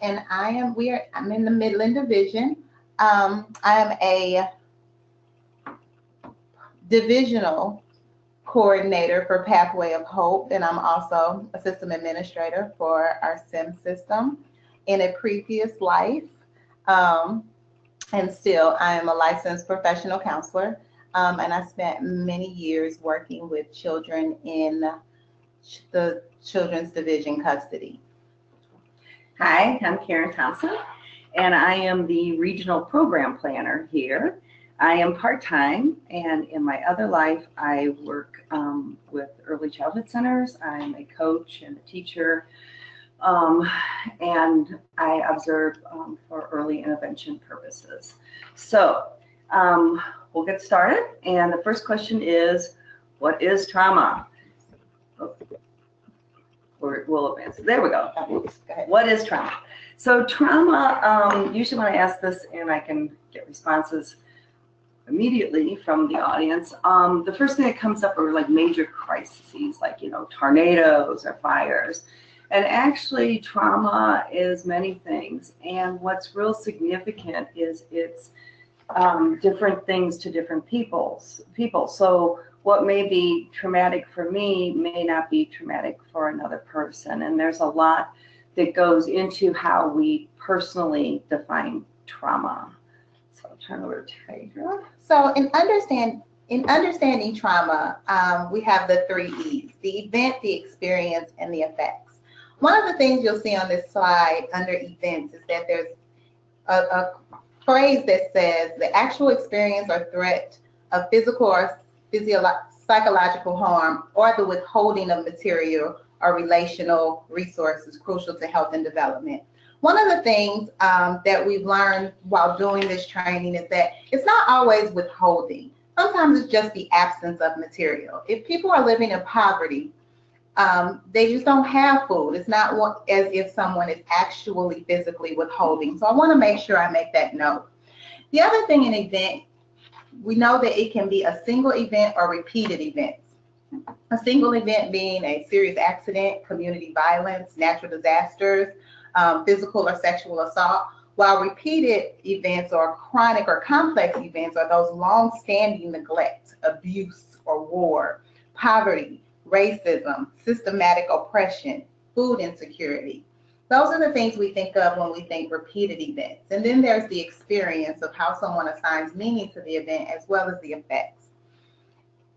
and I'm in the Midland division. I am a divisional coordinator for Pathway of Hope, and I'm also a system administrator for our SIM system. In a previous life, and still, I am a licensed professional counselor, and I spent many years working with children in the Children's Division custody. Hi, I'm Karen Thomson, and I am the regional program planner here. I am part-time, and in my other life, I work with early childhood centers. I'm a coach and a teacher, and I observe for early intervention purposes. So we'll get started, and the first question is, what is trauma? We'll advance. There we go. What is trauma? So trauma, usually when I ask this and I can get responses immediately from the audience, the first thing that comes up are like major crises, like, you know, tornadoes or fires. And actually trauma is many things. And what's real significant is it's different things to different people. So what may be traumatic for me may not be traumatic for another person. And there's a lot that goes into how we personally define trauma. So I'll turn over to Taedra. So in understanding trauma, we have the 3 E's: the event, the experience, and the effects. One of the things you'll see on this slide under events is that there's a phrase that says the actual experience or threat of physical or psychological harm, or the withholding of material or relational resources crucial to health and development. One of the things that we've learned while doing this training is that it's not always withholding. Sometimes it's just the absence of material. If people are living in poverty, they just don't have food. It's not as if someone is actually physically withholding. So I want to make sure I make that note. The other thing in event, we know that it can be a single event or repeated events. A single event being a serious accident, community violence, natural disasters, physical or sexual assault, while repeated events or chronic or complex events are those long-standing neglect, abuse or war, poverty, racism, systematic oppression, food insecurity. Those are the things we think of when we think repeated events. And then there's the experience of how someone assigns meaning to the event, as well as the effects.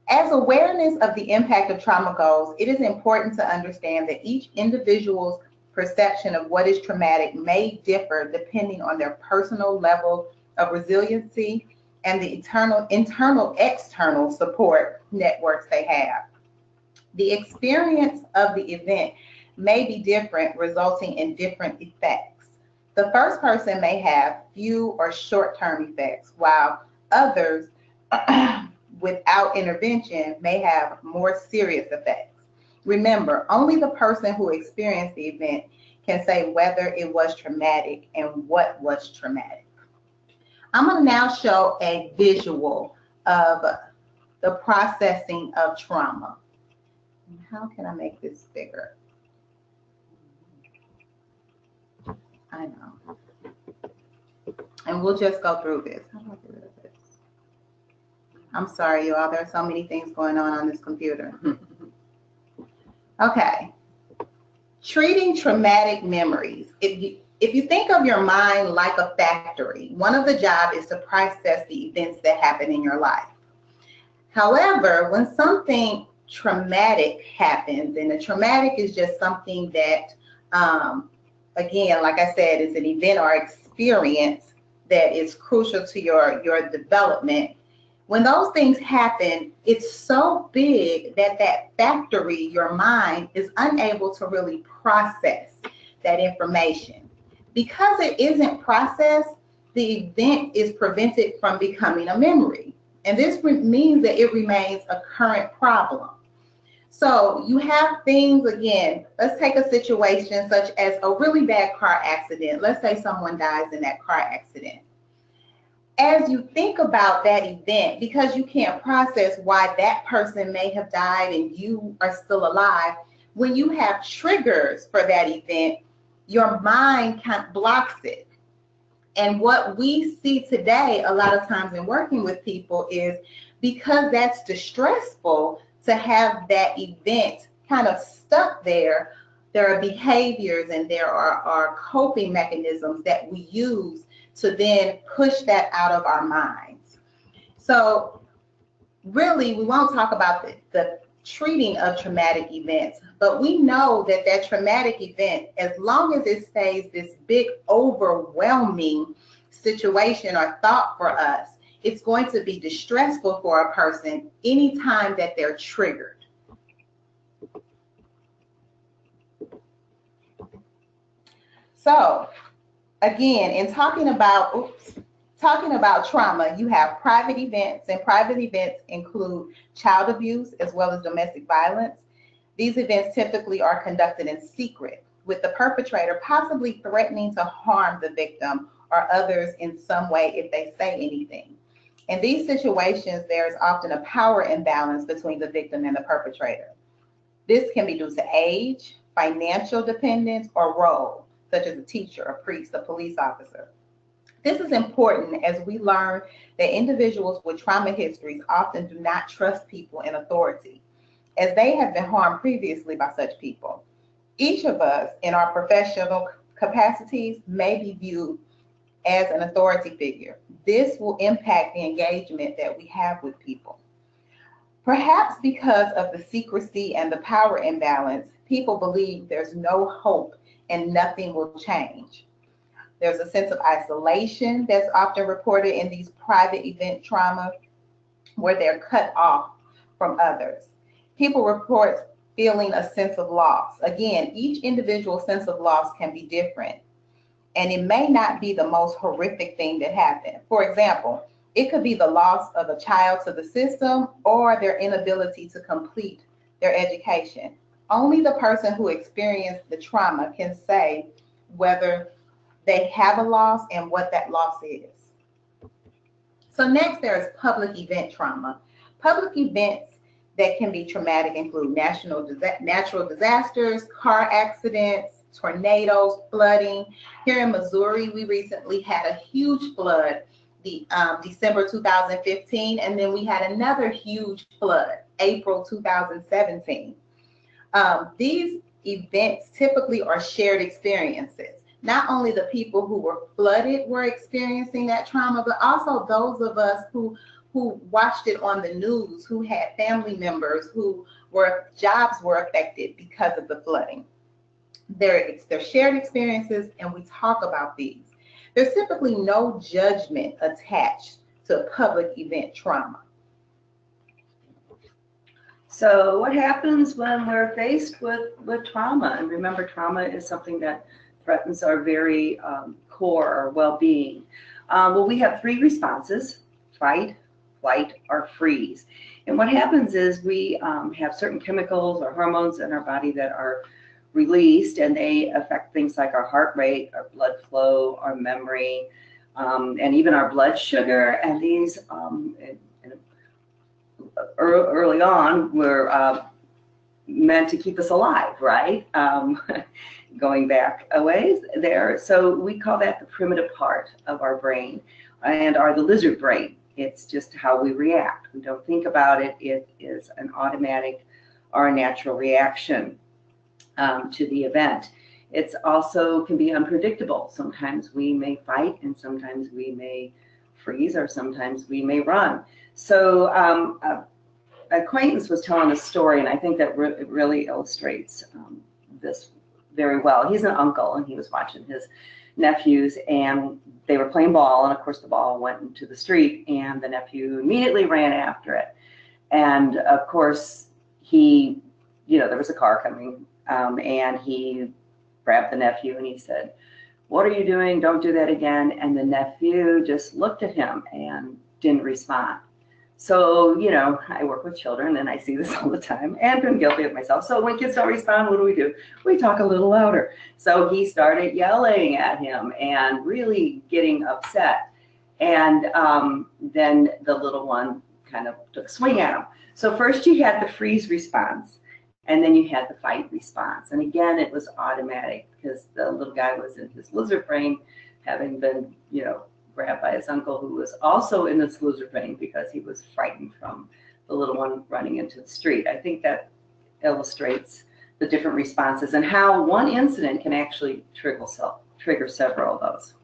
As awareness of the impact of trauma goes, it is important to understand that each individual's perception of what is traumatic may differ depending on their personal level of resiliency and the internal, external support networks they have. The experience of the event may be different, resulting in different effects. The first person may have few or short-term effects, while others without intervention may have more serious effects. Remember, only the person who experienced the event can say whether it was traumatic and what was traumatic. I'm going to now show a visual of the processing of trauma. How can I make this bigger? I know. And we'll just go through this. How do I get rid of this? I'm sorry, you all. There are so many things going on this computer. Okay. Treating traumatic memories. If you think of your mind like a factory, one of the jobs is to process the events that happen in your life. However, when something traumatic happens, and a traumatic is just something that, again, like I said, is an event or experience that is crucial to your development. When those things happen, it's so big that that factory, your mind, is unable to really process that information. Because it isn't processed, the event is prevented from becoming a memory. And this means that it remains a current problem. So you have things, again, let's take a situation such as a really bad car accident. Let's say someone dies in that car accident. As you think about that event, because you can't process why that person may have died and you are still alive, when you have triggers for that event, your mind kind of blocks it. And what we see today, a lot of times in working with people, is because that's distressful to have that event kind of stuck there, there are behaviors and there are coping mechanisms that we use to then push that out of our minds. So really, we won't talk about the treating of traumatic events, but we know that that traumatic event, as long as it stays this big, overwhelming situation or thought for us, it's going to be distressful for a person anytime that they're triggered. So again, in talking about trauma, you have private events, and private events include child abuse as well as domestic violence. These events typically are conducted in secret, with the perpetrator possibly threatening to harm the victim or others in some way if they say anything. In these situations, there is often a power imbalance between the victim and the perpetrator. This can be due to age, financial dependence, or role, such as a teacher, a priest, a police officer. This is important as we learn that individuals with trauma histories often do not trust people in authority, as they have been harmed previously by such people. Each of us in our professional capacities may be viewed as an authority figure. This will impact the engagement that we have with people. Perhaps because of the secrecy and the power imbalance, people believe there's no hope and nothing will change. There's a sense of isolation that's often reported in these private event trauma, where they're cut off from others. People report feeling a sense of loss. Again, each individual sense of loss can be different, and it may not be the most horrific thing that happened. For example, it could be the loss of a child to the system or their inability to complete their education. Only the person who experienced the trauma can say whether they have a loss and what that loss is. So next, there is public event trauma. Public events that can be traumatic include natural disasters, car accidents, tornadoes, flooding. Here in Missouri, we recently had a huge flood, December 2015, and then we had another huge flood, April 2017. These events typically are shared experiences. Not only the people who were flooded were experiencing that trauma, but also those of us who watched it on the news, who had family members jobs were affected because of the flooding. They're shared experiences, and we talk about these. There's typically no judgment attached to public event trauma. So what happens when we're faced with trauma? And remember, trauma is something that threatens our very core, our well-being. Well, we have three responses: fight, flight, or freeze. And what happens is we have certain chemicals or hormones in our body that are released, and they affect things like our heart rate, our blood flow, our memory, and even our blood sugar. And these early on were meant to keep us alive, right? Going back a ways there. So we call that the primitive part of our brain, and are the lizard brain. It's just how we react. We don't think about it. It is an automatic or a natural reaction to the event. It's also can be unpredictable. Sometimes we may fight, and sometimes we may freeze, or sometimes we may run. So an acquaintance was telling a story, and I think that it really illustrates this very well. He's an uncle, and he was watching his nephews, and they were playing ball, and of course the ball went into the street, and the nephew immediately ran after it. And of course he, there was a car coming, and he grabbed the nephew and he said, "What are you doing? Don't do that again." And the nephew just looked at him and didn't respond. So, I work with children, and I see this all the time, and been guilty of myself. So when kids don't respond, what do? We talk a little louder. So he started yelling at him and really getting upset. And then the little one kind of took a swing at him. So first you had the freeze response. And then you had the fight response. And again, it was automatic because the little guy was in his lizard brain, having been, grabbed by his uncle, who was also in his lizard brain because he was frightened from the little one running into the street. I think that illustrates the different responses and how one incident can actually trigger several of those.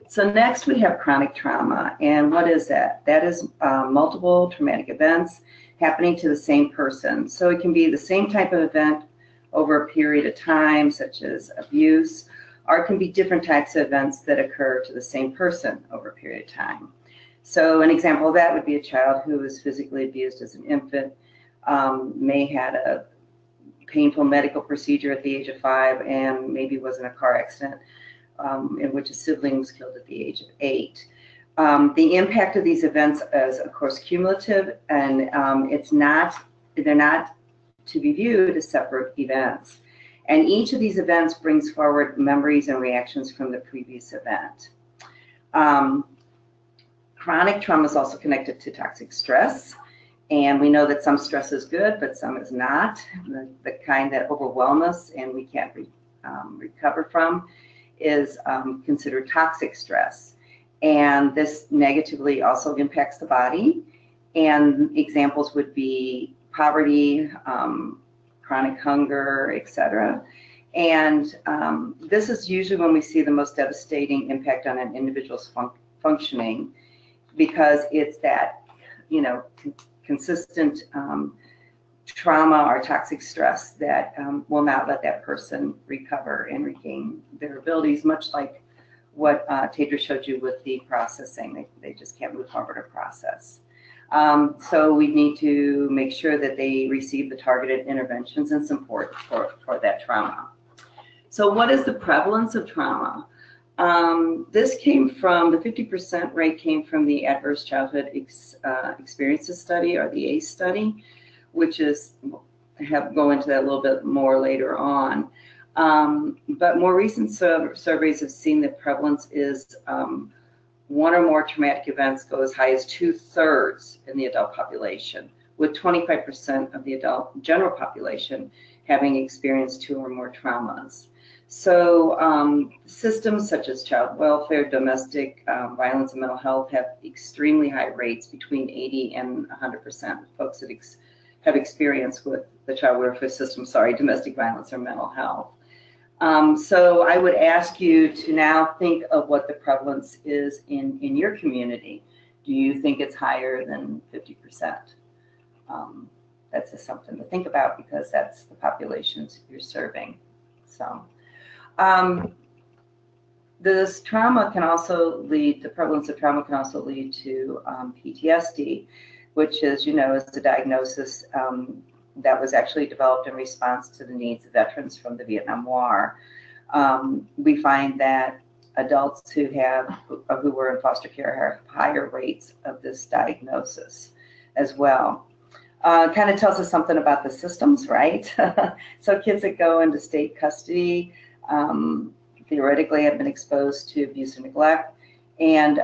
So next we have chronic trauma. And what is that? That is multiple traumatic events happening to the same person. So it can be the same type of event over a period of time, such as abuse, or it can be different types of events that occur to the same person over a period of time. So an example of that would be a child who was physically abused as an infant, may had a painful medical procedure at the age of 5, and maybe was in a car accident in which a sibling was killed at the age of 8. The impact of these events is, of course, cumulative, and they're not to be viewed as separate events. And each of these events brings forward memories and reactions from the previous event. Chronic trauma is also connected to toxic stress. And we know that some stress is good, but some is not. The kind that overwhelms us and we can't recover from is considered toxic stress. And this negatively also impacts the body. And examples would be poverty, chronic hunger, etc. And this is usually when we see the most devastating impact on an individual's functioning, because it's that, consistent trauma or toxic stress that will not let that person recover and regain their abilities, much like what Taedra showed you with the processing. They just can't move forward or process. So we need to make sure that they receive the targeted interventions and support for that trauma. So what is the prevalence of trauma? This came from, the 50% rate came from the Adverse Childhood Experiences Study, or the ACE study, which is, go into that a little bit more later on. But more recent surveys have seen that prevalence is one or more traumatic events go as high as 2/3 in the adult population, with 25% of the adult general population having experienced 2 or more traumas. So systems such as child welfare, domestic violence, and mental health have extremely high rates, between 80 and 100% of folks that have experience with the child welfare system, domestic violence or mental health. So I would ask you to now think of what the prevalence is in your community. Do you think it's higher than 50%? That's just something to think about, because that's the populations you're serving. So this trauma can also lead, the prevalence of trauma can also lead to PTSD, which is, is the diagnosis that was actually developed in response to the needs of veterans from the Vietnam War. We find that adults who were in foster care have higher rates of this diagnosis as well. Kind of tells us something about the systems, right? So kids that go into state custody theoretically have been exposed to abuse and neglect, and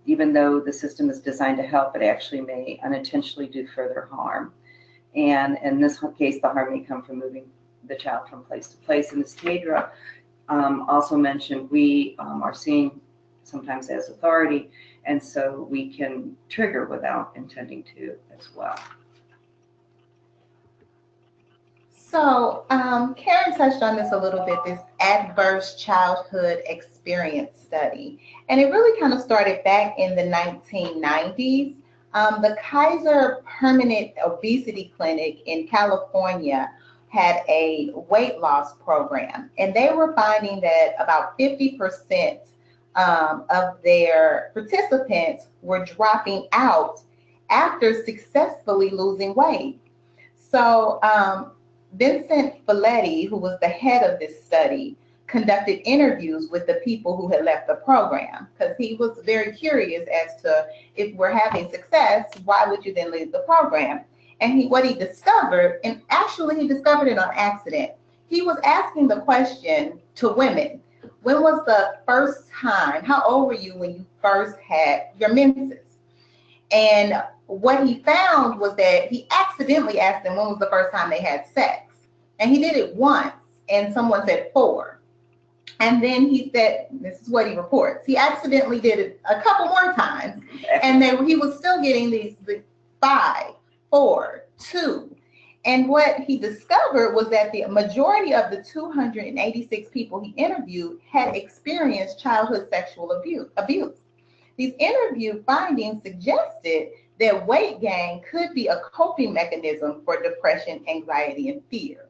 even though the system is designed to help, it actually may unintentionally do further harm. And in this case, the harm may come from moving the child from place to place. And as Taedra also mentioned, we are seen sometimes as authority, and so we can trigger without intending to as well. So Karen touched on this a little bit, this Adverse Childhood Experience Study. And it really kind of started back in the 1990s. The Kaiser Permanent Obesity Clinic in California had a weight loss program, and they were finding that about 50% of their participants were dropping out after successfully losing weight. So Vincent Folletti, who was the head of this study, conducted interviews with the people who had left the program, because he was very curious as to, if we're having success, why would you then leave the program? And what he discovered, and actually he discovered it on accident, he was asking the question to women: when was the first time, how old were you when you first had your menses? And what he found was that he accidentally asked them when was the first time they had sex. And he did it once, and someone said 4. And then he said, this is what he reports, he accidentally did it a couple more times, and he was still getting these 5, 4, 2. And what he discovered was that the majority of the 286 people he interviewed had experienced childhood sexual abuse. These interview findings suggested that weight gain could be a coping mechanism for depression, anxiety, and fear.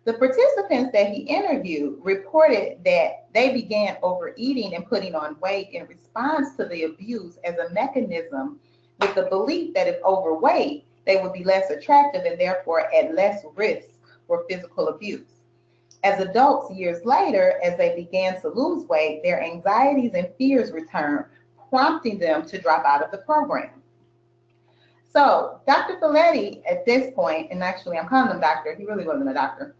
The participants that he interviewed reported that they began overeating and putting on weight in response to the abuse as a mechanism, with the belief that if overweight, they would be less attractive and therefore at less risk for physical abuse. As adults, years later, as they began to lose weight, their anxieties and fears returned, prompting them to drop out of the program. So Dr. Folletti, at this point, and actually I'm calling him doctor, he really wasn't a doctor,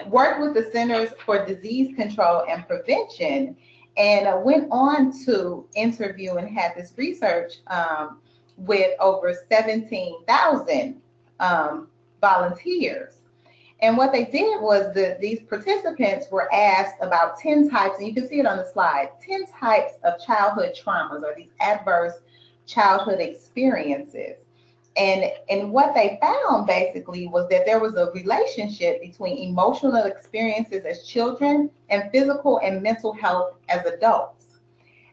worked with the Centers for Disease Control and Prevention, and went on to interview and had this research with over 17,000 volunteers. And what they did was these participants were asked about 10 types, and you can see it on the slide, 10 types of childhood traumas, or these adverse childhood experiences. And what they found basically was that there was a relationship between emotional experiences as children and physical and mental health as adults.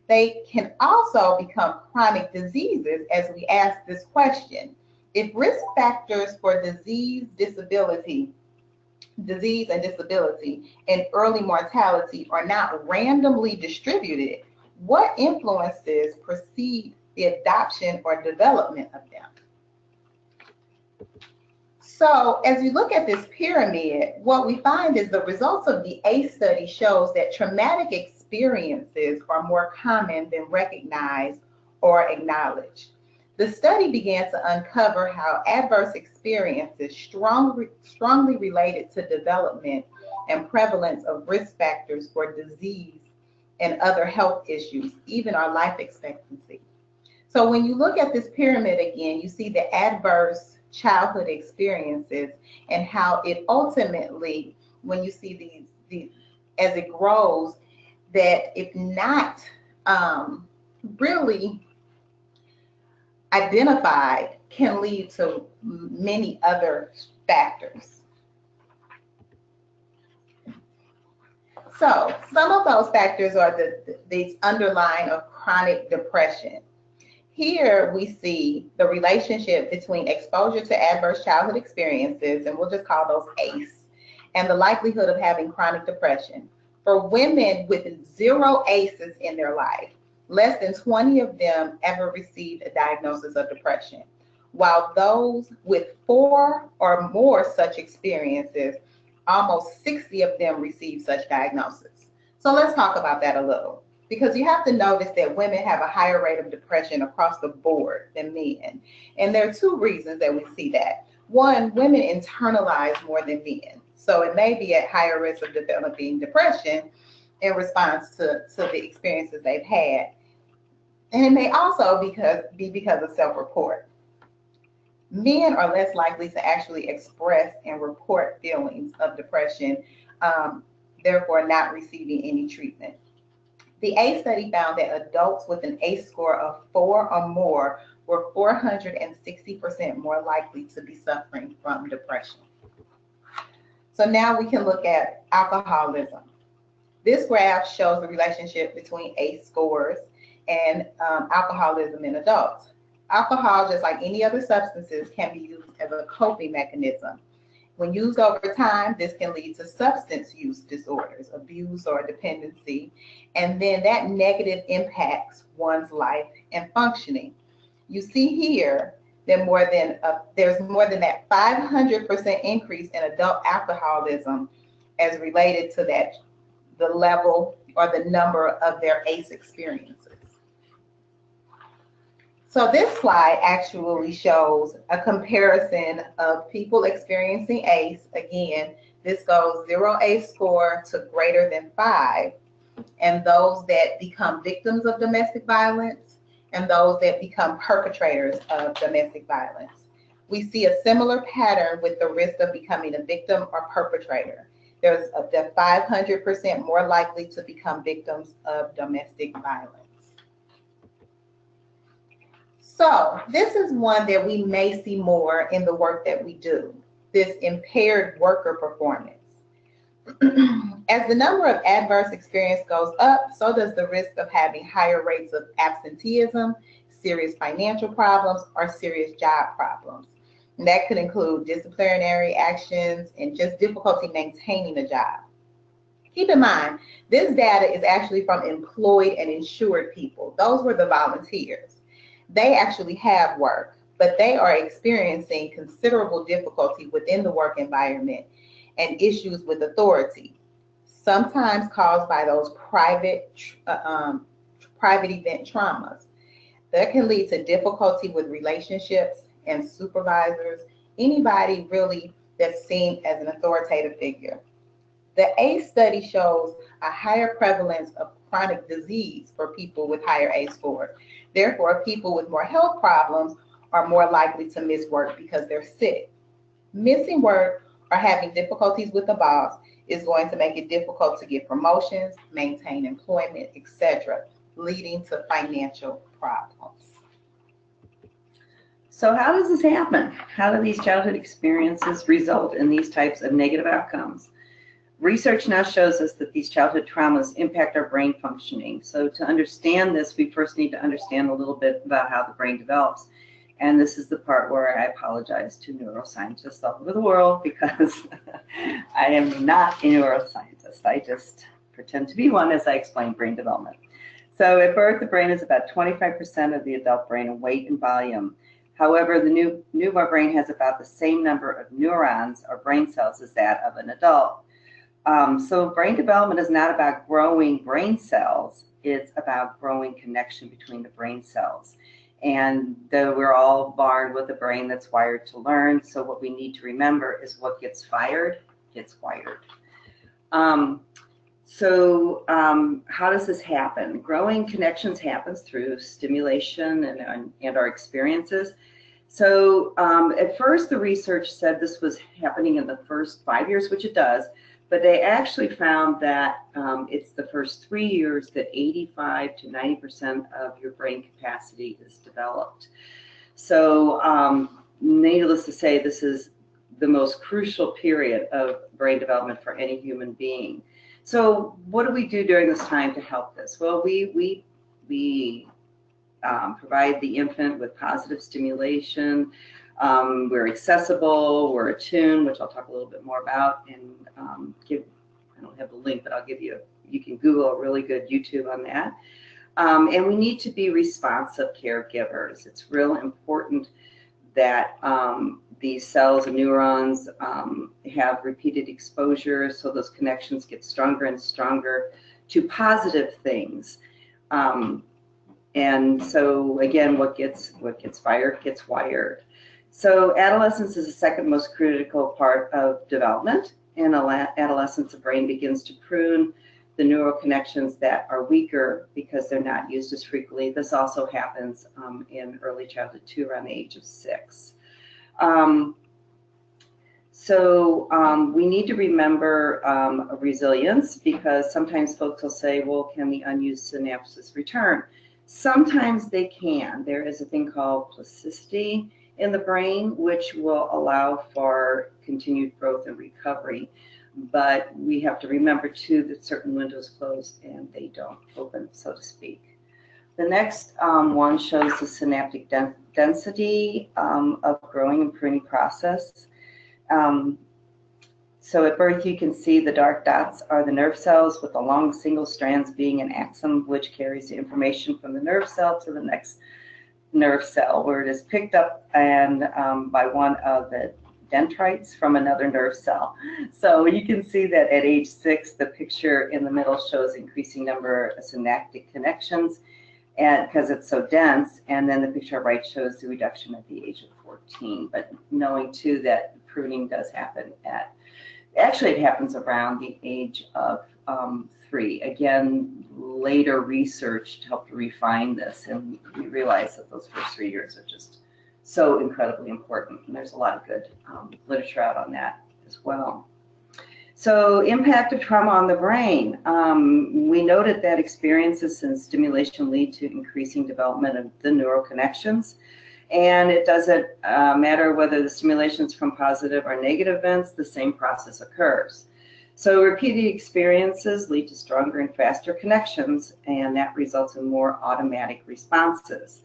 They can also become chronic diseases, as we ask this question. If risk factors for disease and disability, and early mortality are not randomly distributed, what influences precede the adoption or development of them? So as you look at this pyramid, what we find is the results of the ACE study shows that traumatic experiences are more common than recognized or acknowledged. The study began to uncover how adverse experiences strongly related to development and prevalence of risk factors for disease and other health issues, even our life expectancy. So when you look at this pyramid again, you see the adverse childhood experiences and how it ultimately, when you see these as it grows, that if not really identified, can lead to many other factors. So some of those factors are these underlying of chronic depression. Here we see the relationship between exposure to adverse childhood experiences, and we'll just call those ACE, and the likelihood of having chronic depression. For women with 0 ACEs in their life, less than 20 of them ever received a diagnosis of depression, while those with 4 or more such experiences, almost 60 of them received such diagnosis. So let's talk about that a little, because you have to notice that women have a higher rate of depression across the board than men. And there are 2 reasons that we see that. One, women internalize more than men. So it may be at higher risk of developing depression in response to the experiences they've had. And it may also be because of self-report. Men are less likely to actually express and report feelings of depression, therefore not receiving any treatment. The ACE study found that adults with an ACE score of 4 or more were 460% more likely to be suffering from depression. So now we can look at alcoholism. This graph shows the relationship between ACE scores and alcoholism in adults. Alcohol, just like any other substances, can be used as a coping mechanism. When used over time, this can lead to substance use disorders, abuse or dependency, and then that negative impacts one's life and functioning. You see here that there's more than that 500% increase in adult alcoholism as related to the level or the number of their ACE experiences. So this slide actually shows a comparison of people experiencing ACE. Again, this goes 0 ACE score to greater than 5, and those that become victims of domestic violence, and those that become perpetrators of domestic violence. We see a similar pattern with the risk of becoming a victim or perpetrator. They're 500% more likely to become victims of domestic violence. So this is one that we may see more in the work that we do, this impaired worker performance. As the number of adverse experience goes up, so does the risk of having higher rates of absenteeism, serious financial problems, or serious job problems. And that could include disciplinary actions and just difficulty maintaining a job. Keep in mind, this data is actually from employed and insured people. Those were the volunteers. They actually have work, but they are experiencing considerable difficulty within the work environment and issues with authority, sometimes caused by those private event traumas. That can lead to difficulty with relationships and supervisors, anybody really that's seen as an authoritative figure. The ACE study shows a higher prevalence of chronic disease for people with higher ACE scores. Therefore, people with more health problems are more likely to miss work because they're sick. Missing work or having difficulties with the boss is going to make it difficult to get promotions, maintain employment, etc., leading to financial problems. So how does this happen? How do these childhood experiences result in these types of negative outcomes? Research now shows us that these childhood traumas impact our brain functioning. So to understand this, we first need to understand a little bit about how the brain develops. And this is the part where I apologize to neuroscientists all over the world, because I am not a neuroscientist. I just pretend to be one as I explain brain development. So at birth, the brain is about 25% of the adult brain in weight and volume. However, the newborn brain has about the same number of neurons or brain cells as that of an adult. So brain development is not about growing brain cells, it's about growing connection between the brain cells. And though we're all born with a brain that's wired to learn, so what we need to remember is what gets fired gets wired. How does this happen? Growing connections happens through stimulation and our experiences. So at first the research said this was happening in the first 5 years, which it does, but they actually found that it's the first 3 years that 85 to 90% of your brain capacity is developed. So needless to say, this is the most crucial period of brain development for any human being. So what do we do during this time to help this? Well, we provide the infant with positive stimulation. We're accessible, we're attuned, which I'll talk a little bit more about, and I don't have the link, but I'll give you, you can Google a really good YouTube on that. And we need to be responsive caregivers. It's real important that these cells and neurons have repeated exposure, so those connections get stronger and stronger to positive things. And so again, what gets fired gets wired. So adolescence is the second most critical part of development. In adolescence, the brain begins to prune the neural connections that are weaker because they're not used as frequently. This also happens in early childhood too, around the age of 6. We need to remember resilience, because sometimes folks will say, well, can the unused synapses return? Sometimes they can. There is a thing called plasticity in the brain, which will allow for continued growth and recovery. But we have to remember too that certain windows close and they don't open, so to speak. The next one shows the synaptic density of growing and pruning process. So at birth, you can see the dark dots are the nerve cells, with the long single strands being an axon, which carries the information from the nerve cell to the next nerve cell, where it is picked up and by one of the dendrites from another nerve cell. So you can see that at age 6, the picture in the middle shows increasing number of synaptic connections, and because it's so dense, and then the picture right shows the reduction at the age of 14. But knowing too that pruning does happen actually it happens around the age of 3. Again, later research helped refine this, and we realized that those first 3 years are just so incredibly important, and there's a lot of good literature out on that as well. So impact of trauma on the brain. We noted that experiences and stimulation lead to increasing development of the neural connections, and it doesn't matter whether the stimulation is from positive or negative events, the same process occurs. So repeated experiences lead to stronger and faster connections, and that results in more automatic responses.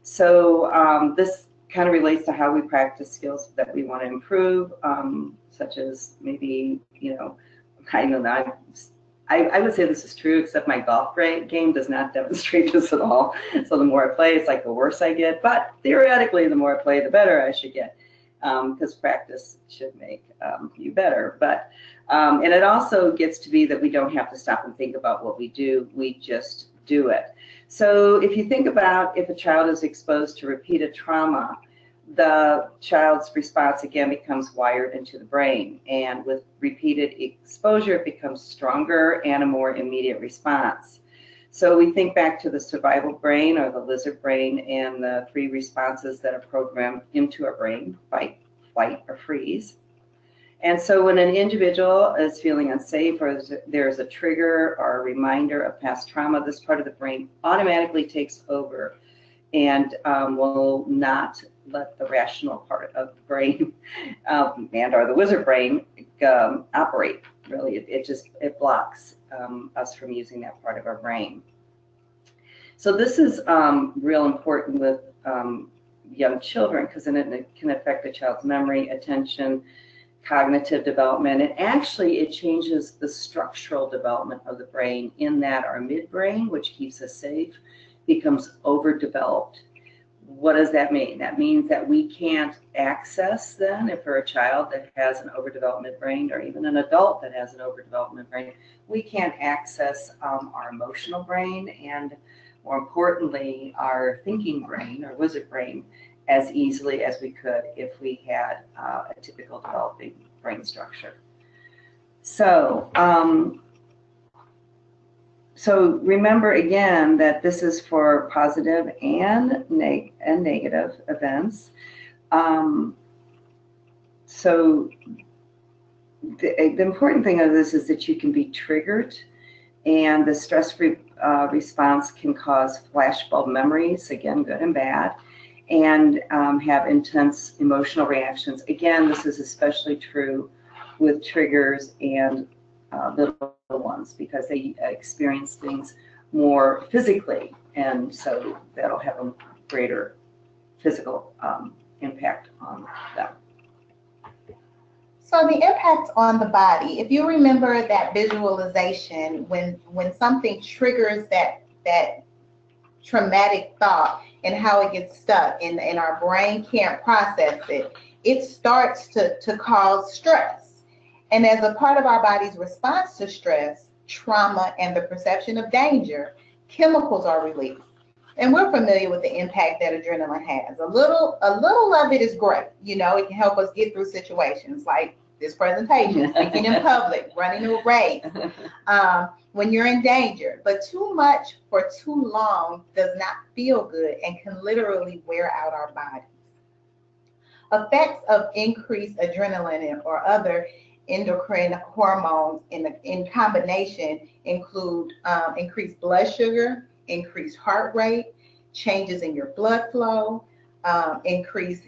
So this kind of relates to how we practice skills that we want to improve, such as maybe, you know, I don't know, I would say this is true, except my golf game does not demonstrate this at all. So the more I play, it's like the worse I get. But theoretically, the more I play, the better I should get, because practice should make you better. But and it also gets to be that we don't have to stop and think about what we do. We just do it. So if you think about if a child is exposed to repeated trauma, the child's response again becomes wired into the brain, and with repeated exposure it becomes stronger and a more immediate response. So we think back to the survival brain or the lizard brain and the 3 responses that are programmed into our brain: fight, flight, or freeze. And so when an individual is feeling unsafe or there's a trigger or a reminder of past trauma, this part of the brain automatically takes over and will not let the rational part of the brain and or the wizard brain operate. Really, it blocks us from using that part of our brain. So this is real important with young children, because then it can affect the child's memory, attention, cognitive development, and actually it changes the structural development of the brain, in that our midbrain, which keeps us safe, becomes overdeveloped. What does that mean? That means that we can't access then, if we're a child that has an overdeveloped midbrain, or even an adult that has an overdeveloped midbrain, we can't access our emotional brain and, more importantly, our thinking brain or wizard brain as easily as we could if we had a typical developing brain structure. So, so remember again that this is for positive and negative events. So the important thing of this is that you can be triggered, and the stress response can cause flashbulb memories, again, good and bad, and have intense emotional reactions. Again, this is especially true with triggers and little ones, because they experience things more physically, and so that'll have a greater physical impact on them. So the impact on the body, if you remember that visualization, when something triggers that traumatic thought and how it gets stuck and our brain can't process it, it starts to cause stress. And as a part of our body's response to stress, trauma, and the perception of danger, chemicals are released. And we're familiar with the impact that adrenaline has. A little of it is great. You know, it can help us get through situations like this presentation, speaking in public, running a race, when you're in danger. But too much for too long does not feel good and can literally wear out our bodies. Effects of increased adrenaline or other endocrine hormones in combination include increased blood sugar, increased heart rate, changes in your blood flow, increased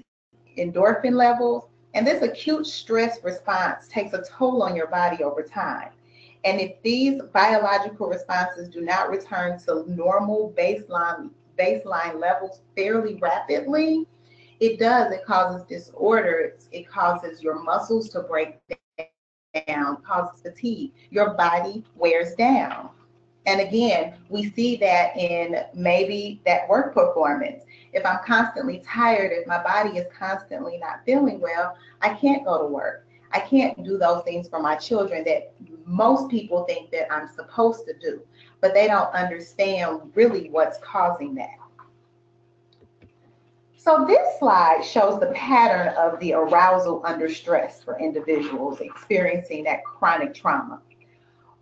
endorphin levels, and this acute stress response takes a toll on your body over time. And if these biological responses do not return to normal baseline levels fairly rapidly, it causes disorders, it causes your muscles to break down, causes fatigue, your body wears down. And again, we see that in maybe that work performance. If I'm constantly tired, if my body is constantly not feeling well, I can't go to work. I can't do those things for my children that most people think that I'm supposed to do, but they don't understand really what's causing that. So this slide shows the pattern of the arousal under stress for individuals experiencing that chronic trauma.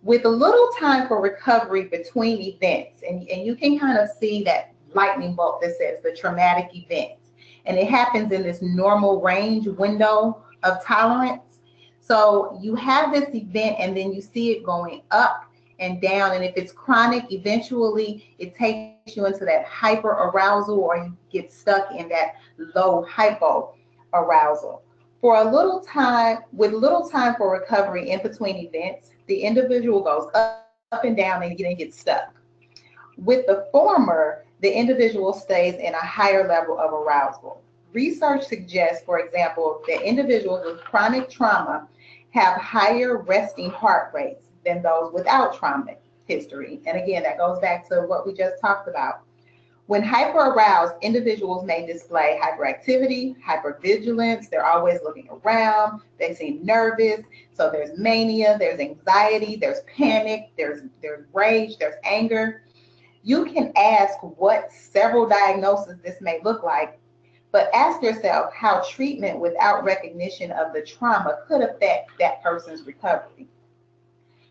With a little time for recovery between events, and you can kind of see that lightning bolt that says the traumatic event, and it happens in this normal range window of tolerance. So you have this event and then you see it going up and down, and if it's chronic, eventually it takes you into that hyper arousal, or you get stuck in that low hypo arousal. For a little time, with little time for recovery in between events, the individual goes up and down and gets stuck. With the former, the individual stays in a higher level of arousal. Research suggests, for example, that individuals with chronic trauma have higher resting heart rates than those without trauma history. And again, that goes back to what we just talked about. When hyperaroused, individuals may display hyperactivity, hypervigilance. They're always looking around. They seem nervous. So there's mania, there's anxiety, there's panic, there's rage, there's anger. You can ask what several diagnoses this may look like, but ask yourself how treatment without recognition of the trauma could affect that person's recovery.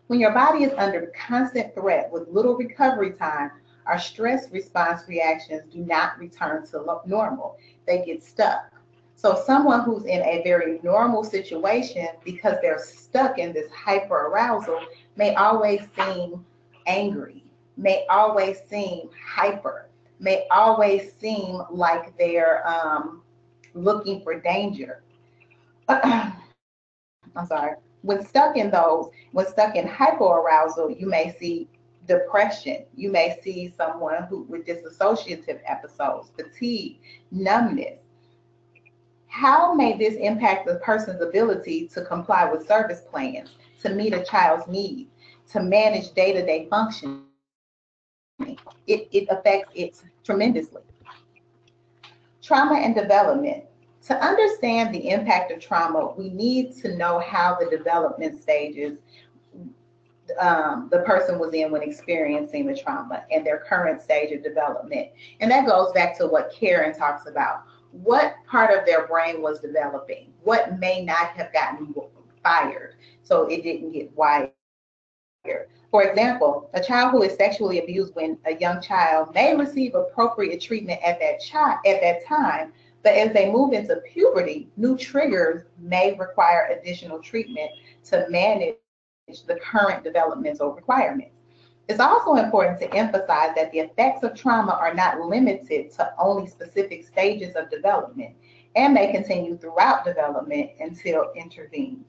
When your body is under constant threat with little recovery time, our stress response reactions do not return to normal. They get stuck. So someone who's in a very normal situation, because they're stuck in this hyperarousal, may always seem angry, may always seem hyper, may always seem like they're looking for danger. I'm sorry. When stuck in hyperarousal, you may see depression. You may see someone with dissociative episodes, fatigue, numbness. How may this impact the person's ability to comply with service plans, to meet a child's needs, to manage day-to-day functioning? It affects it tremendously. Trauma and development. To understand the impact of trauma, we need to know how the development stages the person was in when experiencing the trauma and their current stage of development. And that goes back to what Karen talks about. What part of their brain was developing? What may not have gotten fired so it didn't get wired? For example, a child who is sexually abused when a young child may receive appropriate treatment at that time, but as they move into puberty, new triggers may require additional treatment to manage the current developmental requirements. It's also important to emphasize that the effects of trauma are not limited to only specific stages of development and may continue throughout development until intervened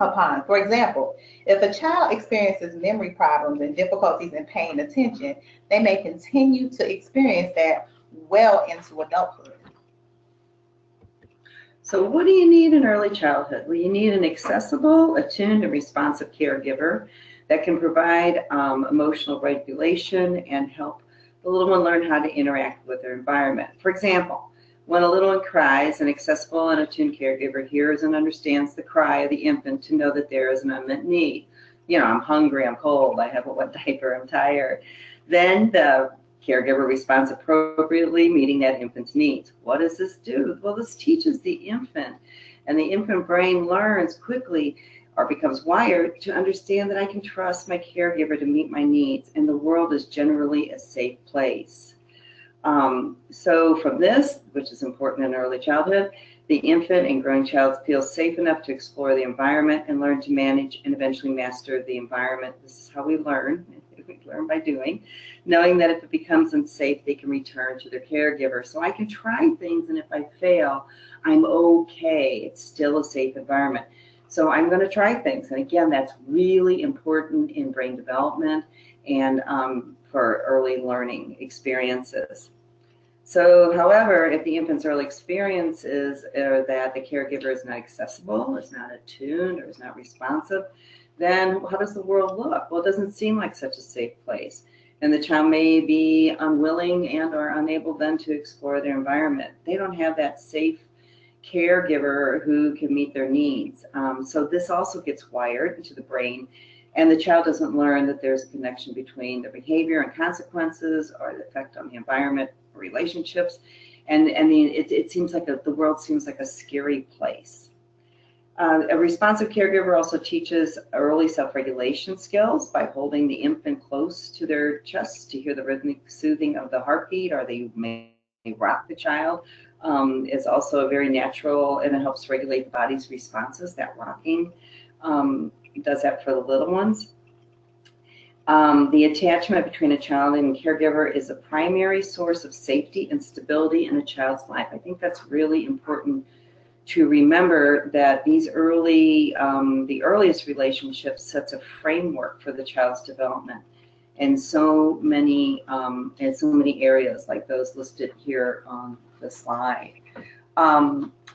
upon. For example, if a child experiences memory problems and difficulties in paying attention, they may continue to experience that well into adulthood. So what do you need in early childhood? Well, you need an accessible, attuned, and responsive caregiver that can provide emotional regulation and help the little one learn how to interact with their environment. For example, when a little one cries, an accessible and attuned caregiver hears and understands the cry of the infant to know that there is an unmet need. You know, I'm hungry, I'm cold, I have a wet diaper, I'm tired. Then the caregiver responds appropriately, meeting that infant's needs. What does this do? Well, this teaches the infant, and the infant brain learns quickly or becomes wired to understand that I can trust my caregiver to meet my needs, and the world is generally a safe place. So from this, which is important in early childhood, the infant and growing child feels safe enough to explore the environment and learn to manage and eventually master the environment. This is how we learn. We learn by doing, knowing that if it becomes unsafe, they can return to their caregiver. So I can try things, and if I fail, I'm okay. It's still a safe environment. So I'm going to try things. And again, that's really important in brain development and for early learning experiences. So, however, if the infant's early experiences are that the caregiver is not accessible, is not attuned, or is not responsive, then how does the world look? Well, it doesn't seem like such a safe place. And the child may be unwilling and or unable then to explore their environment. They don't have that safe caregiver who can meet their needs. So this also gets wired into the brain, and the child doesn't learn that there's a connection between their behavior and consequences or the effect on the environment, relationships, and it seems like the world seems like a scary place. A responsive caregiver also teaches early self-regulation skills by holding the infant close to their chest to hear the rhythmic soothing of the heartbeat, or they may rock the child. It's also very natural, and it helps regulate the body's responses. That rocking does that for the little ones. The attachment between a child and caregiver is a primary source of safety and stability in a child's life. I think that's really important to remember, that these the earliest relationships sets a framework for the child's development in so many areas, like those listed here on the slide.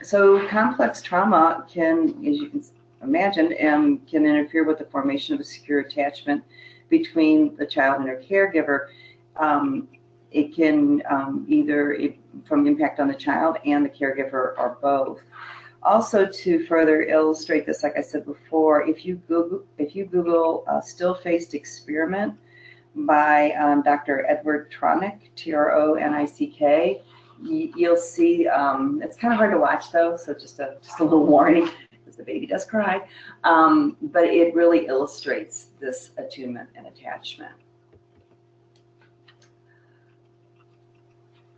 So complex trauma can, as you can imagine, can interfere with the formation of a secure attachment between the child and her caregiver. It can from impact on the child and the caregiver, or both. Also, to further illustrate this, like I said before, if you Google still-faced experiment by Dr. Edward Tronick, Tronick, you'll see, it's kind of hard to watch though, so just a little warning, because the baby does cry, but it really illustrates this attunement and attachment.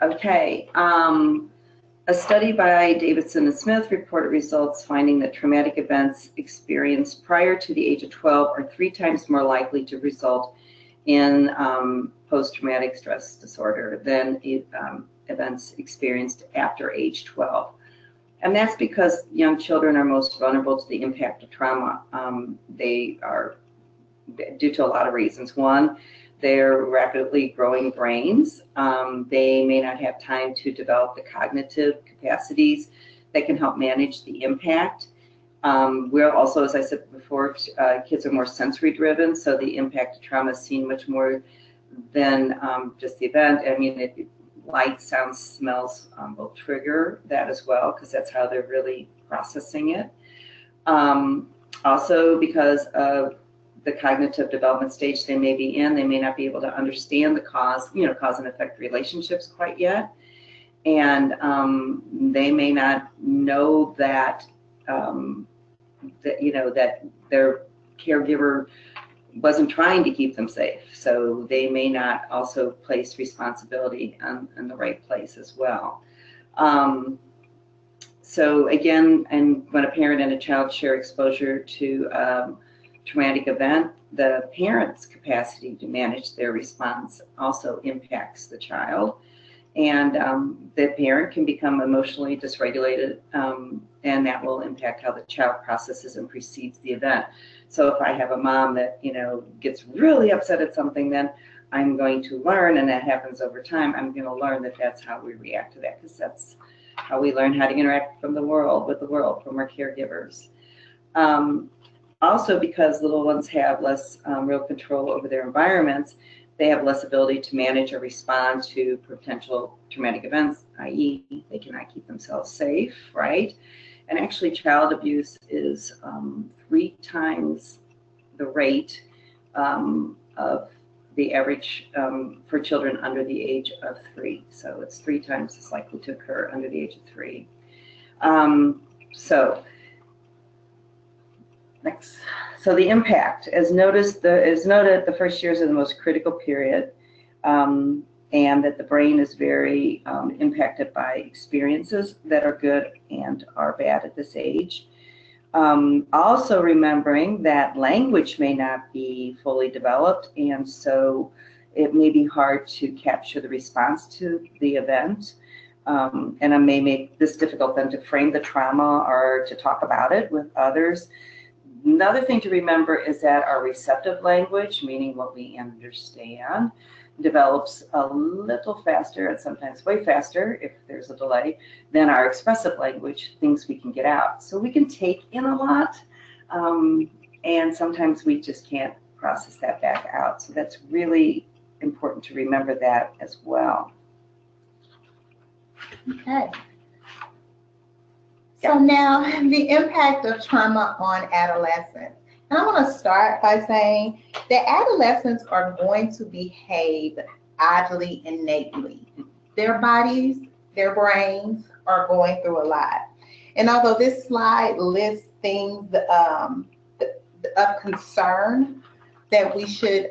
Okay, a study by Davidson and Smith reported results finding that traumatic events experienced prior to the age of 12 are 3 times more likely to result in post-traumatic stress disorder than events experienced after age 12. And that's because young children are most vulnerable to the impact of trauma. They are, due to a lot of reasons. One, they're rapidly growing brains. They may not have time to develop the cognitive capacities that can help manage the impact. We're also, as I said before, kids are more sensory driven, so the impact of trauma is seen much more than just the event. I mean, light, sounds, smells will trigger that as well, because that's how they're really processing it. Also, because of the cognitive development stage they may be in, they may not be able to understand the cause and effect relationships quite yet. And they may not know that, that their caregiver wasn't trying to keep them safe. So they may not also place responsibility in the right place as well. So again, and when a parent and a child share exposure to traumatic event, the parent's capacity to manage their response also impacts the child. And the parent can become emotionally dysregulated, and that will impact how the child processes and perceives the event. So if I have a mom that, gets really upset at something, then I'm going to learn, and that happens over time, I'm going to learn that that's how we react to that, because that's how we learn how to interact with the world, from our caregivers. Also, because little ones have less real control over their environments, they have less ability to manage or respond to potential traumatic events, i.e. they cannot keep themselves safe, right? And actually, child abuse is 3 times the rate of the average for children under the age of 3. So it's 3 times as likely to occur under the age of 3. Next. So the impact, as noted, the first years are the most critical period, and that the brain is very impacted by experiences that are good and are bad at this age. Also remembering that language may not be fully developed, and so it may be hard to capture the response to the event. And it may make this difficult then to frame the trauma or to talk about it with others. Another thing to remember is that our receptive language, meaning what we understand, develops a little faster, and sometimes way faster if there's a delay, than our expressive language, things we can get out. So we can take in a lot, and sometimes we just can't process that back out. So that's really important to remember that as well. Okay. So now, the impact of trauma on adolescents. And I want to start by saying that adolescents are going to behave oddly innately. Their bodies, their brains are going through a lot. And although this slide lists things of concern that we should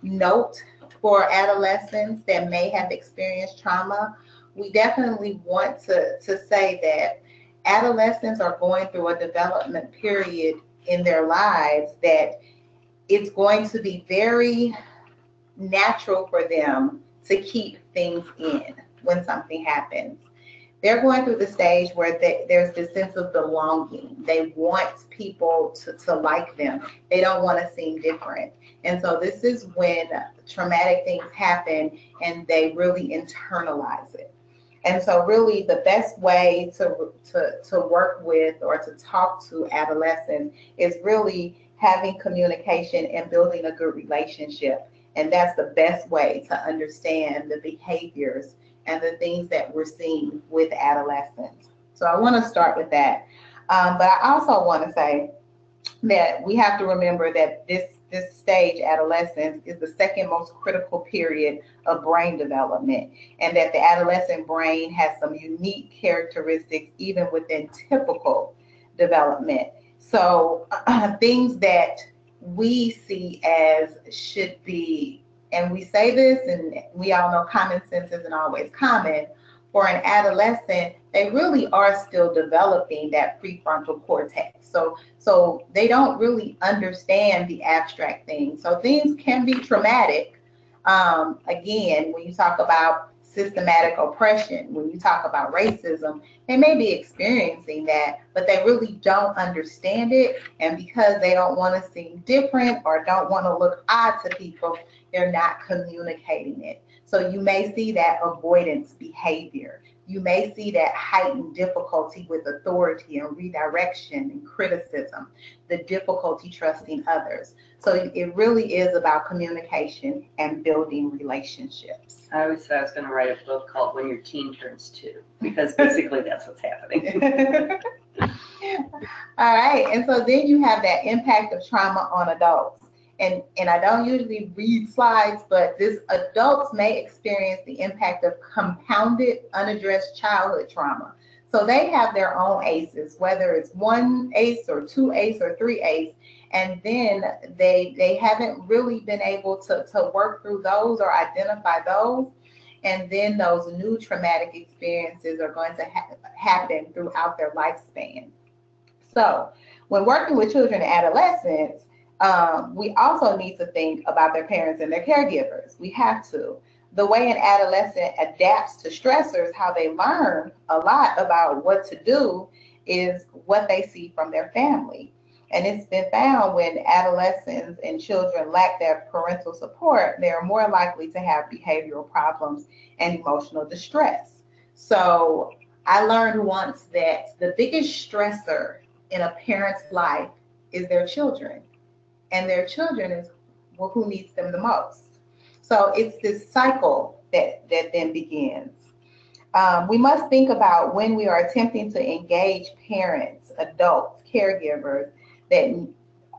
note for adolescents that may have experienced trauma. We definitely want to say that adolescents are going through a development period in their lives that it's going to be very natural for them to keep things in when something happens. They're going through the stage where there's this sense of belonging. They want people to like them. They don't want to seem different. And so this is when traumatic things happen and they really internalize it. And so really the best way to work with or to talk to adolescents is really having communication and building a good relationship. And that's the best way to understand the behaviors and the things that we're seeing with adolescents. So I want to start with that. But I also want to say that we have to remember that this stage, adolescence, is the second most critical period of brain development, and that the adolescent brain has some unique characteristics even within typical development. So things that we see as should be, and we say this, and we all know common sense isn't always common. For an adolescent, they really are still developing that prefrontal cortex. So they don't really understand the abstract things. So things can be traumatic. Again, when you talk about systematic oppression, when you talk about racism, they may be experiencing that, but they really don't understand it. And because they don't want to seem different or don't want to look odd to people, they're not communicating it. So you may see that avoidance behavior. You may see that heightened difficulty with authority and redirection and criticism, the difficulty trusting others. So it really is about communication and building relationships. I always said I was going to write a book called When Your Teen Turns 2, because basically that's what's happening. All right, and so then you have that impact of trauma on adults. And I don't usually read slides, but adults may experience the impact of compounded unaddressed childhood trauma. So they have their own ACEs, whether it's one ACE or two ACE or three ACE, and then they haven't really been able to work through those or identify those. And then those new traumatic experiences are going to happen throughout their lifespan. So when working with children and adolescents, we also need to think about their parents and their caregivers. We have to. The way an adolescent adapts to stressors, how they learn a lot about what to do, is what they see from their family. And it's been found when adolescents and children lack their parental support, they're more likely to have behavioral problems and emotional distress. So I learned once that the biggest stressor in a parent's life is their children. And their children is who needs them the most. So it's this cycle that then begins. We must think about when we are attempting to engage parents, adults, caregivers that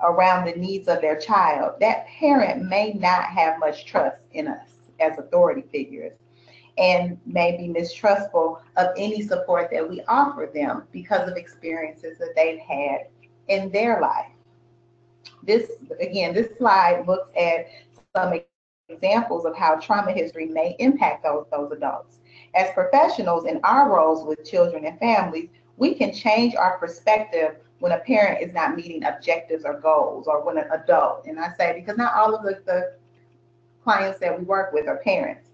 around the needs of their child. That parent may not have much trust in us as authority figures and may be mistrustful of any support that we offer them because of experiences that they've had in their life. This slide looks at some examples of how trauma history may impact those adults. As professionals in our roles with children and families, we can change our perspective when a parent is not meeting objectives or goals, or when an adult, and I say because not all of the clients that we work with are parents.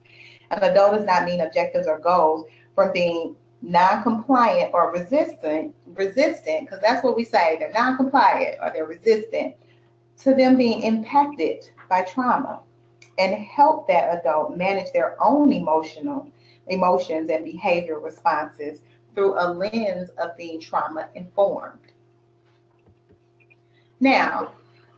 An adult is not meeting objectives or goals from being non-compliant or resistant, because that's what we say, they're non-compliant or they're resistant, to them being impacted by trauma, and help that adult manage their own emotions and behavior responses through a lens of being trauma informed. Now,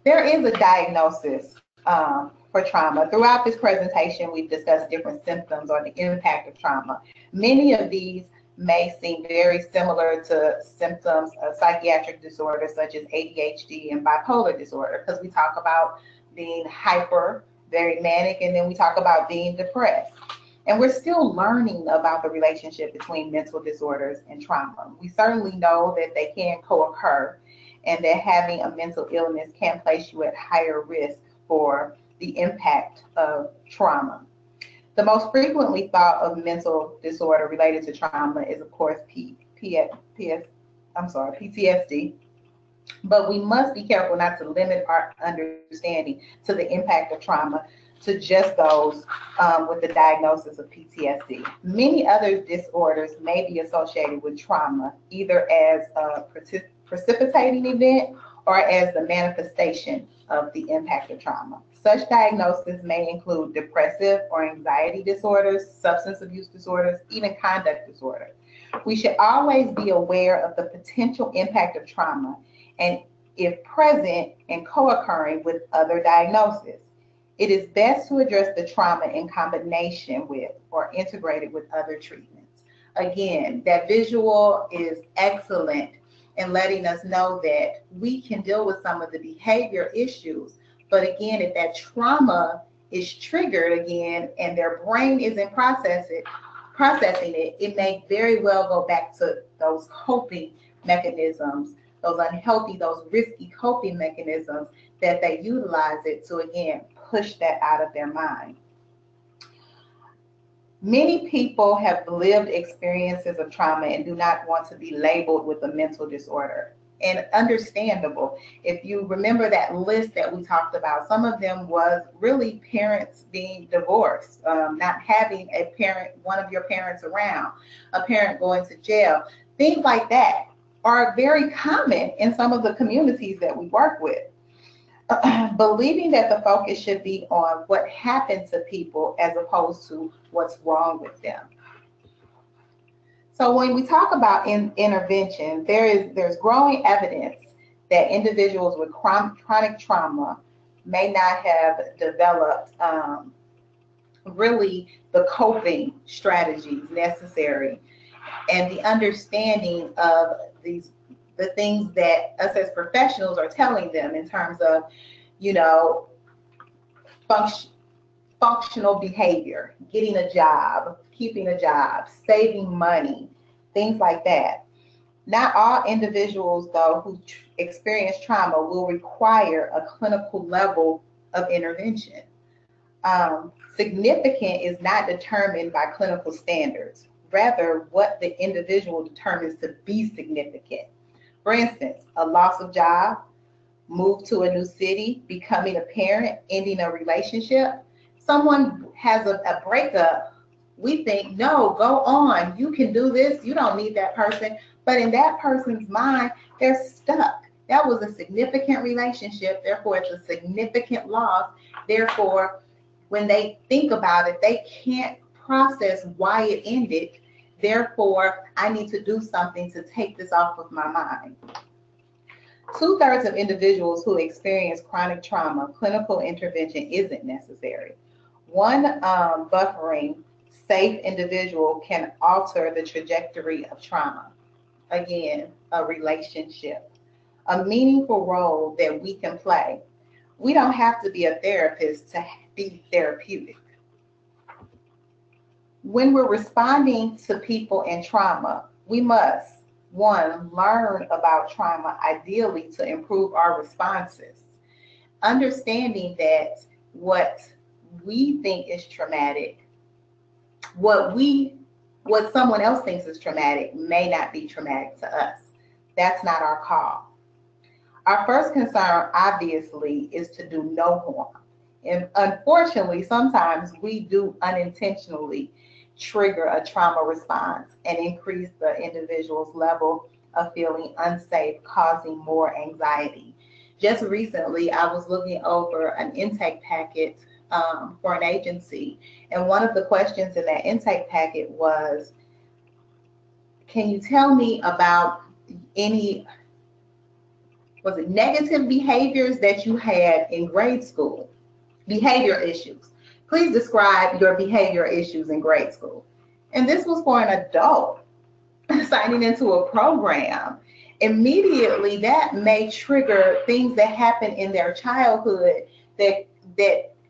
there is a diagnosis for trauma. Throughout this presentation, we've discussed different symptoms or the impact of trauma. Many of these may seem very similar to symptoms of psychiatric disorders such as ADHD and bipolar disorder, because we talk about being hyper, very manic, and then we talk about being depressed. And we're still learning about the relationship between mental disorders and trauma. We certainly know that they can co-occur and that having a mental illness can place you at higher risk for the impact of trauma. The most frequently thought of mental disorder related to trauma is, of course, PTSD. But we must be careful not to limit our understanding to the impact of trauma to just those with the diagnosis of PTSD. Many other disorders may be associated with trauma, either as a precipitating event or as the manifestation of the impact of trauma. Such diagnoses may include depressive or anxiety disorders, substance abuse disorders, even conduct disorders. We should always be aware of the potential impact of trauma and, if present and co-occurring with other diagnoses. It is best to address the trauma in combination with or integrated with other treatments. Again, that visual is excellent in letting us know that we can deal with some of the behavior issues. But again, if that trauma is triggered again and their brain isn't processing it, it may very well go back to those coping mechanisms, those unhealthy, those risky coping mechanisms that they utilize it to, again, push that out of their mind. Many people have lived experiences of trauma and do not want to be labeled with a mental disorder. And understandable. If you remember that list that we talked about, some of them was really parents being divorced, not having a parent, one of your parents around, a parent going to jail. Things like that are very common in some of the communities that we work with. Believing that the focus should be on what happened to people as opposed to what's wrong with them. So when we talk about intervention, there's growing evidence that individuals with chronic trauma may not have developed really the coping strategies necessary and the understanding of the things that us as professionals are telling them in terms of, functional behavior, getting a job, keeping a job, saving money, things like that. Not all individuals, though, who experience trauma will require a clinical level of intervention. Significant is not determined by clinical standards, rather what the individual determines to be significant. For instance, a loss of job, move to a new city, becoming a parent, ending a relationship. Someone has a breakup, we think, no, go on, you can do this, you don't need that person. But in that person's mind, they're stuck. That was a significant relationship, therefore it's a significant loss. Therefore, when they think about it, they can't process why it ended. Therefore, I need to do something to take this off of my mind. 2/3 of individuals who experience chronic trauma, clinical intervention isn't necessary. One buffering, safe individual can alter the trajectory of trauma. Again, a relationship, a meaningful role that we can play. We don't have to be a therapist to be therapeutic. When we're responding to people in trauma, we must, one, learn about trauma, ideally to improve our responses. Understanding that what we think is traumatic, what someone else thinks is traumatic may not be traumatic to us. That's not our call. Our first concern, obviously, is to do no harm. And unfortunately, sometimes we do unintentionally trigger a trauma response and increase the individual's level of feeling unsafe, causing more anxiety. Just recently, I was looking over an intake packet for an agency, and one of the questions in that intake packet was, can you tell me about any, was it negative behaviors that you had in grade school? Behavior issues. Please describe your behavior issues in grade school. And this was for an adult signing into a program. Immediately, that may trigger things that happen in their childhood that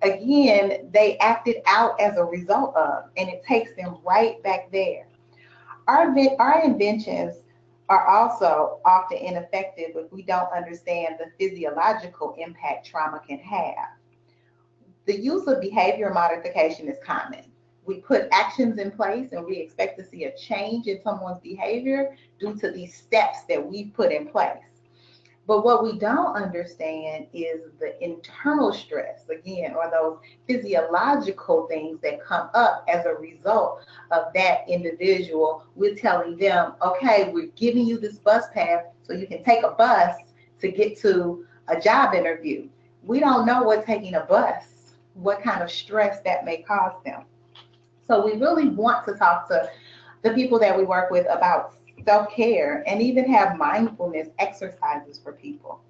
again, they acted out as a result of, and it takes them right back there. Our inventions are also often ineffective if we don't understand the physiological impact trauma can have. The use of behavior modification is common. We put actions in place and we expect to see a change in someone's behavior due to these steps that we've put in place. But what we don't understand is the internal stress, again, or those physiological things that come up as a result of that individual. We're telling them, okay, we're giving you this bus pass so you can take a bus to get to a job interview. We don't know what taking a bus, what kind of stress that may cause them. So we really want to talk to the people that we work with about self-care and even have mindfulness exercises for people.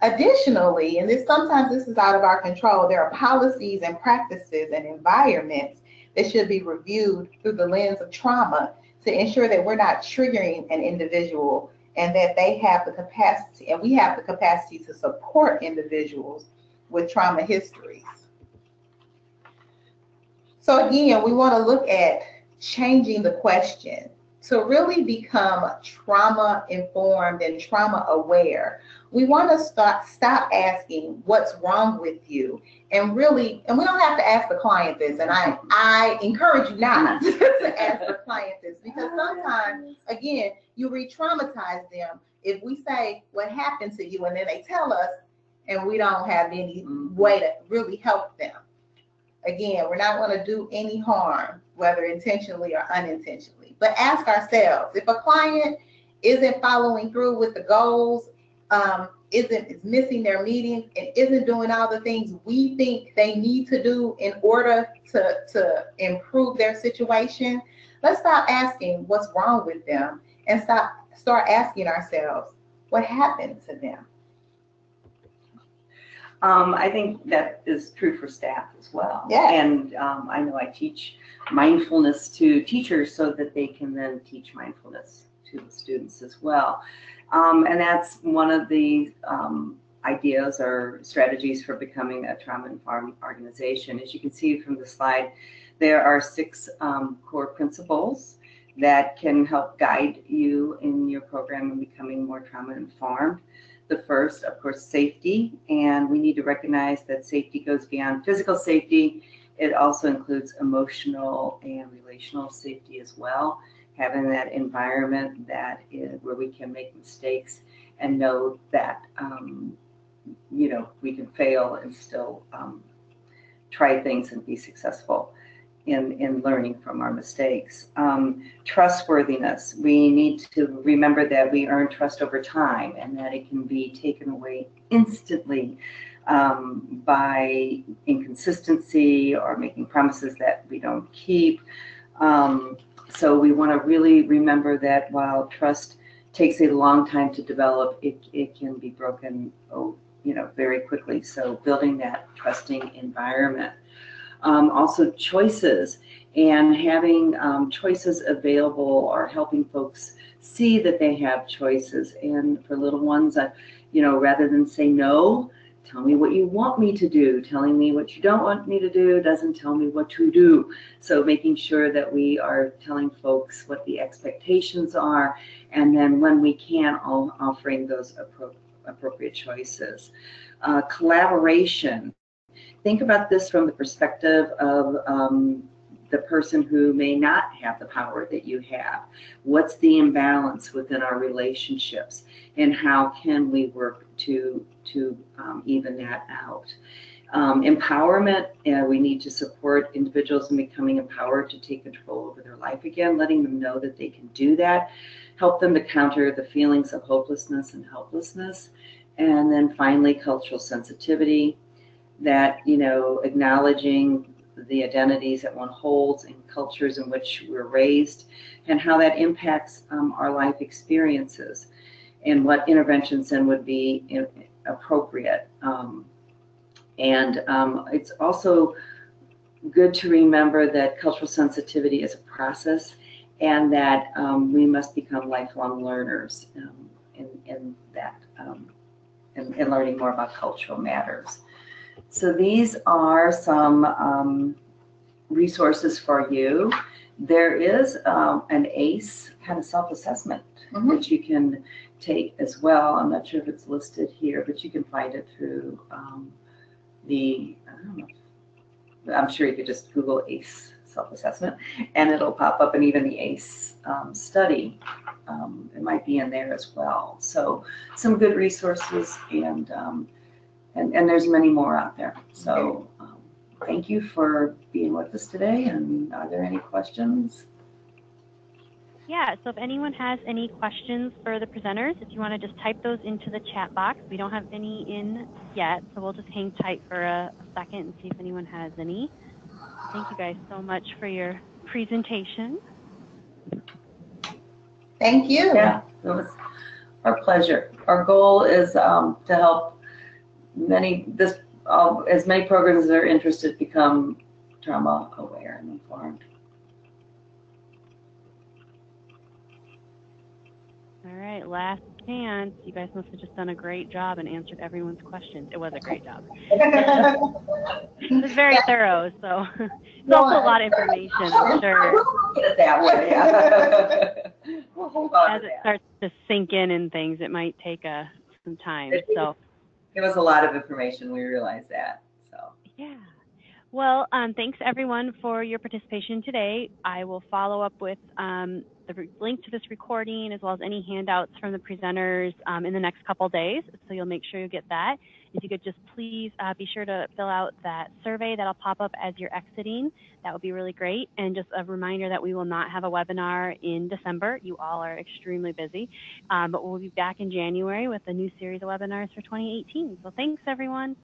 Additionally, and sometimes this is out of our control, there are policies and practices and environments that should be reviewed through the lens of trauma to ensure that we're not triggering an individual and that they have the capacity, and we have the capacity to support individuals with trauma histories. So again, we want to look at changing the question to really become trauma informed and trauma aware. We want to stop asking what's wrong with you, and we don't have to ask the client this, and I encourage you not to ask the client this, because sometimes, again, you re-traumatize them if we say what happened to you and then they tell us and we don't have any way to really help them. Again, we're not going to do any harm, whether intentionally or unintentionally. But ask ourselves, if a client isn't following through with the goals, is missing their meetings, and isn't doing all the things we think they need to do in order to improve their situation, let's stop asking what's wrong with them and start asking ourselves, what happened to them? I think that is true for staff as well. Yeah. And I know I teach mindfulness to teachers so that they can then teach mindfulness to the students as well. And that's one of the ideas or strategies for becoming a trauma-informed organization. As you can see from the slide, there are 6 core principles that can help guide you in your program in becoming more trauma-informed. The first, of course, safety, and we need to recognize that safety goes beyond physical safety. It also includes emotional and relational safety as well. Having that environment that is where we can make mistakes and know that we can fail and still try things and be successful in learning from our mistakes. Trustworthiness. We need to remember that we earn trust over time and that it can be taken away instantly by inconsistency or making promises that we don't keep. So we want to really remember that while trust takes a long time to develop, it can be broken very quickly. So building that trusting environment. Also choices, and having choices available or helping folks see that they have choices. And for little ones, rather than say no, tell me what you want me to do. Telling me what you don't want me to do doesn't tell me what to do. So making sure that we are telling folks what the expectations are, and then when we can, offering those appropriate choices. Collaboration. Think about this from the perspective of the person who may not have the power that you have. What's the imbalance within our relationships, and how can we work to even that out? Empowerment, we need to support individuals in becoming empowered to take control over their life again, letting them know that they can do that, help them to counter the feelings of hopelessness and helplessness. And then finally, cultural sensitivity, that, acknowledging the identities that one holds in cultures in which we're raised and how that impacts our life experiences and what interventions then would be appropriate. It's also good to remember that cultural sensitivity is a process and that we must become lifelong learners in learning more about cultural matters. So these are some resources for you. There is an ACE kind of self-assessment that you can take as well. I'm not sure if it's listed here, but you can find it through I don't know, I'm sure you could just Google ACE self-assessment and it'll pop up, and even the ACE study, it might be in there as well. So some good resources, and there's many more out there. So thank you for being with us today, and are there any questions? Yeah, so if anyone has any questions for the presenters, if you want to just type those into the chat box. We don't have any in yet, so we'll just hang tight for a second and see if anyone has any. Thank you guys so much for your presentation. Thank you. Yeah, it was our pleasure. Our goal is to help as many programs that are interested become trauma aware and informed. All right, last chance. You guys must have just done a great job and answered everyone's questions. It was a great job. It was very thorough, so it's also a lot of information, I'm sure. We'll get it that way, yeah. We'll hold on As it starts to sink in and things, it might take some time. So it was a lot of information. We realize that. So yeah. Well, thanks everyone for your participation today. I will follow up with the link to this recording as well as any handouts from the presenters in the next couple days. So you'll make sure you get that. If you could just please be sure to fill out that survey that'll pop up as you're exiting. That would be really great. And just a reminder that we will not have a webinar in December. You all are extremely busy, but we'll be back in January with a new series of webinars for 2018. So thanks everyone.